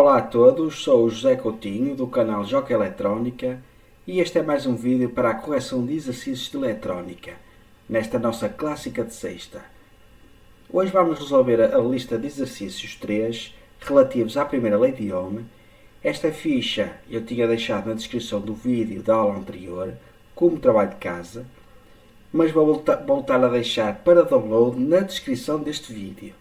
Olá a todos, sou o José Coutinho do canal Joca Eletrónica e este é mais um vídeo para a correção de exercícios de eletrónica, nesta nossa clássica de sexta. Hoje vamos resolver a lista de exercícios 3 relativos à primeira lei de Ohm. Esta ficha eu tinha deixado na descrição do vídeo da aula anterior como trabalho de casa, mas vou voltar a deixar para download na descrição deste vídeo.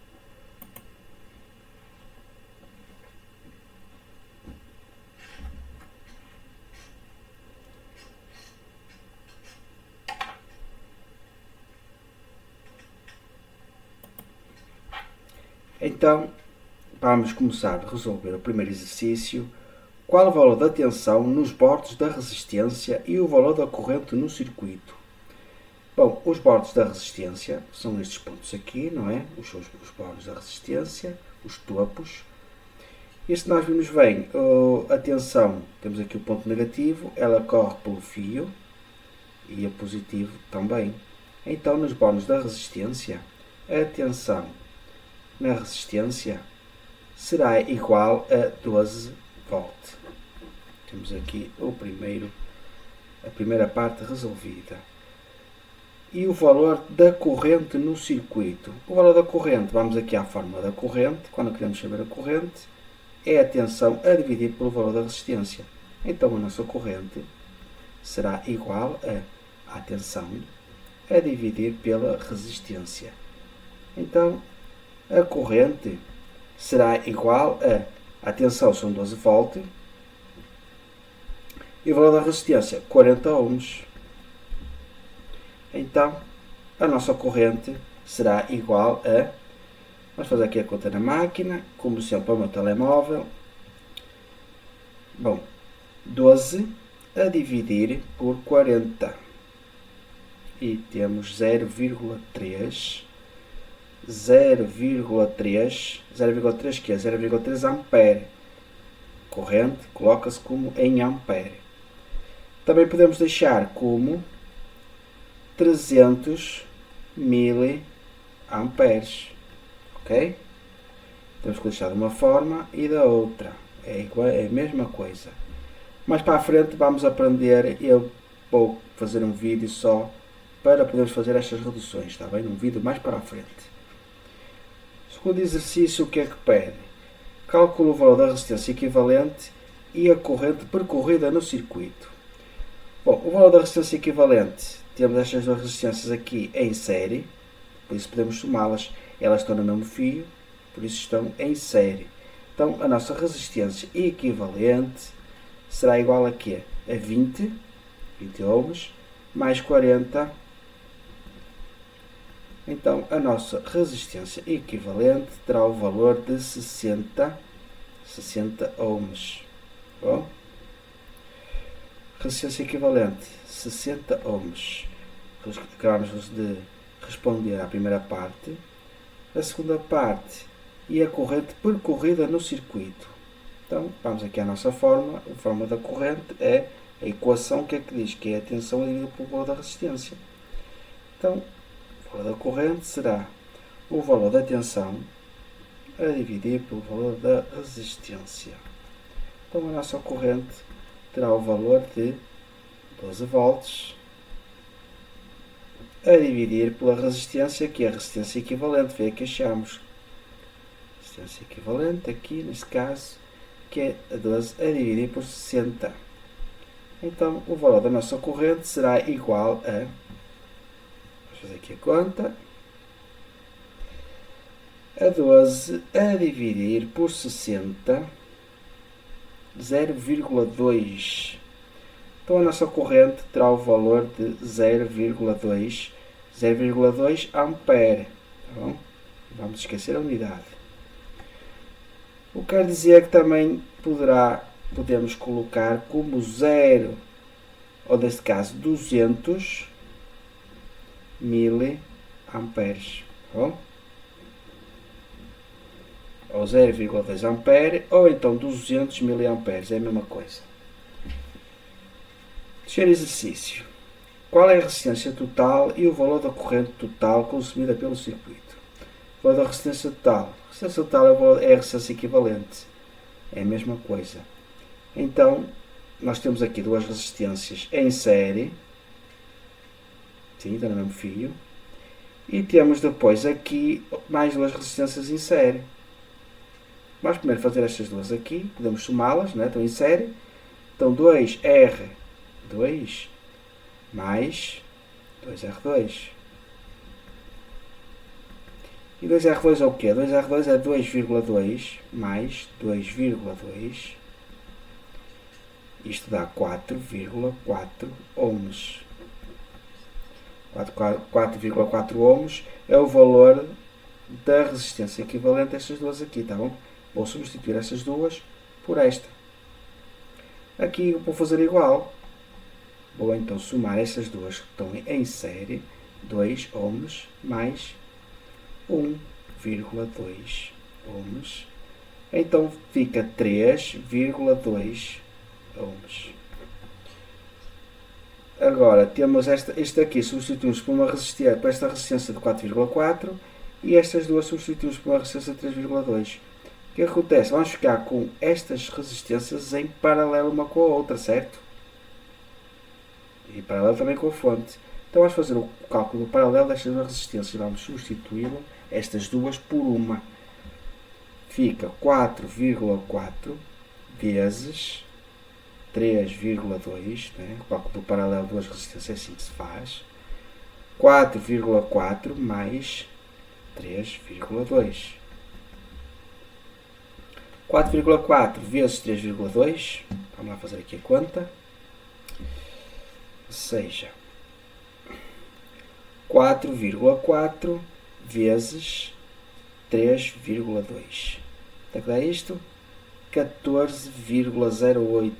Então, vamos começar a resolver o primeiro exercício. Qual o valor da tensão nos bordos da resistência e o valor da corrente no circuito? Bom, os bordos da resistência são estes pontos aqui, não é? Os bordos da resistência, os topos. E se nós vimos bem, a tensão, temos aqui o ponto negativo, ela corre pelo fio e a positivo também. Então, nos bordos da resistência, a tensão na resistência será igual a 12 volt. Temos aqui a primeira parte resolvida. E o valor da corrente no circuito. O valor da corrente, vamos aqui à fórmula da corrente, quando queremos saber a corrente, é a tensão a dividir pelo valor da resistência. Então a nossa corrente será igual a tensão a dividir pela resistência. Então a corrente será igual a tensão são 12 volt e o valor da resistência 40 ohms. Então a nossa corrente será igual a, vamos fazer aqui a conta na máquina, como sempre ao meu telemóvel. Bom, 12 a dividir por 40 e temos 0,3 que é 0,3 ampere. Corrente coloca-se como em ampere. Também podemos deixar como 300 miliamperes. Ok? Temos que deixar de uma forma e da outra. É a mesma coisa. Mais para a frente vamos aprender. Eu vou fazer um vídeo só para podermos fazer estas reduções. Está bem? Um vídeo mais para a frente. Segundo exercício, o que é que pede? Calcula o valor da resistência equivalente e a corrente percorrida no circuito. Bom, o valor da resistência equivalente, temos estas duas resistências aqui em série, por isso podemos somá-las. Elas estão no mesmo fio, por isso estão em série. Então, a nossa resistência equivalente será igual a quê? A 20 ohms, mais 40. Então, a nossa resistência equivalente terá o valor de 60 ohms. Bom, resistência equivalente, 60 ohms. Acabamos de responder à primeira parte. A segunda parte, e a corrente percorrida no circuito. Então, vamos aqui à nossa fórmula. A fórmula da corrente é a equação que é que diz que é a tensão dividida pelo valor da resistência. Então, o valor da corrente será o valor da tensão a dividir pelo valor da resistência. Então a nossa corrente terá o valor de 12 volts a dividir pela resistência, que é a resistência equivalente. Vê que achamos. Resistência equivalente, aqui neste caso, que é a 12 a dividir por 60. Então o valor da nossa corrente será igual a, vamos fazer aqui a conta, a 12 a dividir por 60, 0,2. Então a nossa corrente terá o valor de 0,2 ampere. Tá bom? Vamos esquecer a unidade. O que quer dizer que também podemos colocar como 0, ou neste caso 200 miliamperes. Tá bom? Ou 0,2 ampere, ou então 200 miliamperes, é a mesma coisa. Terceiro exercício. Qual é a resistência total e o valor da corrente total consumida pelo circuito? O valor da resistência total. A resistência total é a resistência equivalente. É a mesma coisa. Então, nós temos aqui duas resistências em série. Sim, está no mesmo fio. E temos depois aqui mais duas resistências em série. Vamos primeiro fazer estas duas aqui. Podemos somá-las, né? Estão em série. Então 2R2 mais 2R2. E 2R2 é o quê? 2R2 é 2,2 mais 2,2. Isto dá 4,4 ohms. 4,4 ohms é o valor da resistência equivalente a estas duas aqui, tá bom? Vou substituir estas duas por esta. Aqui vou fazer igual. Vou então somar estas duas que estão em série, 2 ohms mais 1,2 ohms. Então fica 3,2 ohms. Agora temos este aqui, substituímos por esta resistência de 4,4 e estas duas substituímos por uma resistência de 3,2. O que acontece? Vamos ficar com estas resistências em paralelo uma com a outra, certo? E paralelo também com a fonte. Então vamos fazer o cálculo paralelo destas duas resistências. Vamos substituir estas duas por uma. Fica 4,4 vezes 3,2, né? O cálculo do paralelo de duas resistências é assim que se faz. 4,4 mais 3,2. 4,4 vezes 3,2. Vamos lá fazer aqui a conta. Ou seja, 4,4 vezes 3,2. Quanto é que dá isto? 14,08.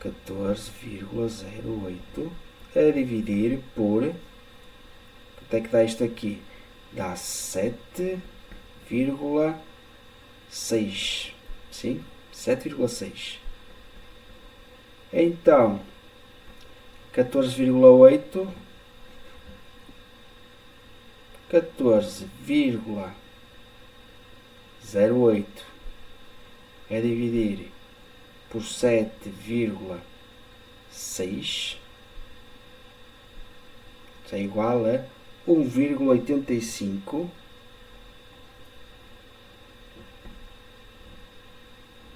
14,08 a dividir por... Quanto é que dá isto aqui? Dá 7,6. Sim? 7,6. Então, 14,08 é dividir por 7,6 é igual a 1,85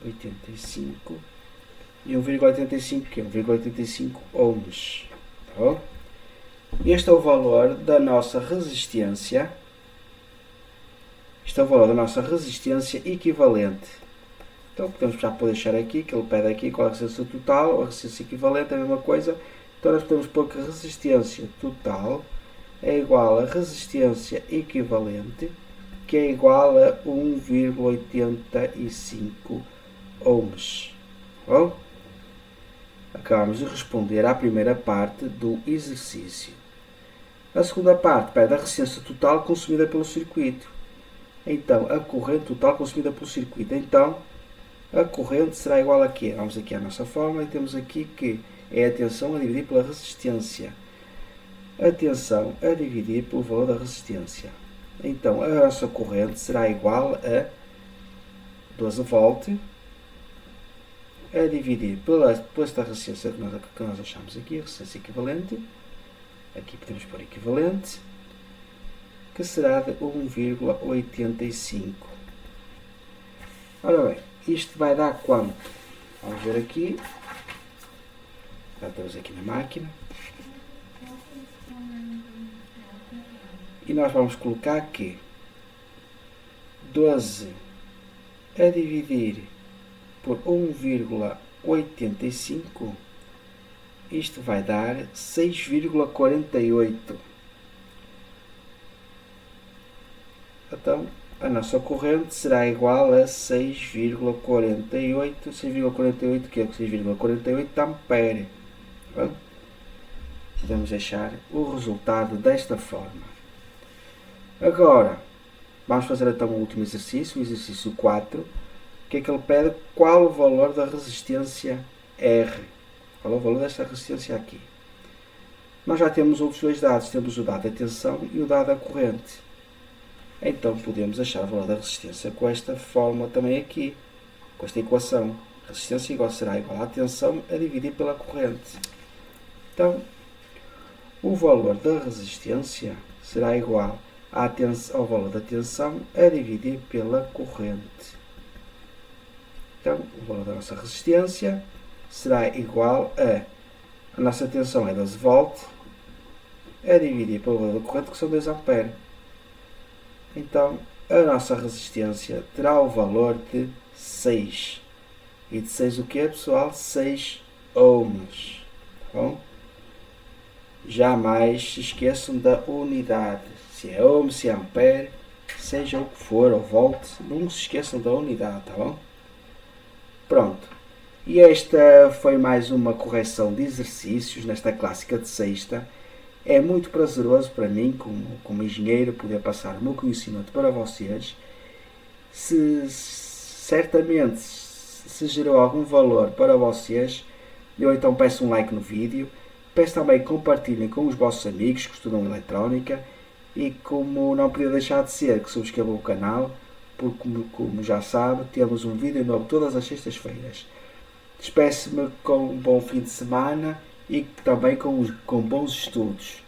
e 1,85 que é 1,85 ohms. Tá bom? Este é o valor da nossa resistência. Este é o valor da nossa resistência equivalente. Então podemos já deixar aqui, que ele pede aqui qual é a resistência total, ou a resistência equivalente, é a mesma coisa. Então nós podemos pôr que a resistência total é igual a resistência equivalente, que é igual a 1,85 ohms. Bom, acabamos de responder à primeira parte do exercício. A segunda parte pede a resistência total consumida pelo circuito. Então, a corrente total consumida pelo circuito. Então, a corrente será igual a quê? Vamos aqui à nossa fórmula e temos aqui que é a tensão a dividir pela resistência. A tensão a dividir pelo valor da resistência. Então, a nossa corrente será igual a 12 volt a dividir pela esta resistência que nós achamos aqui, a resistência equivalente. Aqui podemos pôr equivalente, que será de 1,85. Ora bem, isto vai dar quanto? Vamos ver aqui. Já estamos aqui na máquina. E nós vamos colocar aqui 12 a dividir por 1,85. Isto vai dar 6,48. Então, a nossa corrente será igual a 6,48. 6,48 que é 6,48 ampere. Bom, podemos deixar o resultado desta forma. Agora, vamos fazer então o último exercício, o exercício 4. Que é que ele pede? Qual o valor da resistência R? Qual é o valor desta resistência aqui? Nós já temos outros dois dados. Temos o dado da tensão e o dado da corrente. Então podemos achar o valor da resistência com esta fórmula também aqui, com esta equação. Resistência será igual à tensão a dividir pela corrente. Então, o valor da resistência será igual ao valor da tensão a dividir pela corrente. Então, o valor da nossa resistência será igual a nossa tensão é 12 volt, a dividir pelo valor da corrente, que são 2 ampere. Então, a nossa resistência terá o valor de 6. E de 6 o que, pessoal? 6 ohms. Tá bom? Jamais se esqueçam da unidade. Se é ohm, se é ampere, seja o que for, ou volt, não se esqueçam da unidade, tá bom? Pronto. E esta foi mais uma correção de exercícios nesta clássica de sexta. É muito prazeroso para mim, como engenheiro, poder passar o meu conhecimento para vocês. Certamente se gerou algum valor para vocês, eu então peço um like no vídeo. Peço também que compartilhem com os vossos amigos que estudam eletrónica e, como não podia deixar de ser, que subscrevam o canal, porque, como já sabe, temos um vídeo novo todas as sextas-feiras. Despeço-me com um bom fim de semana e também com bons estudos.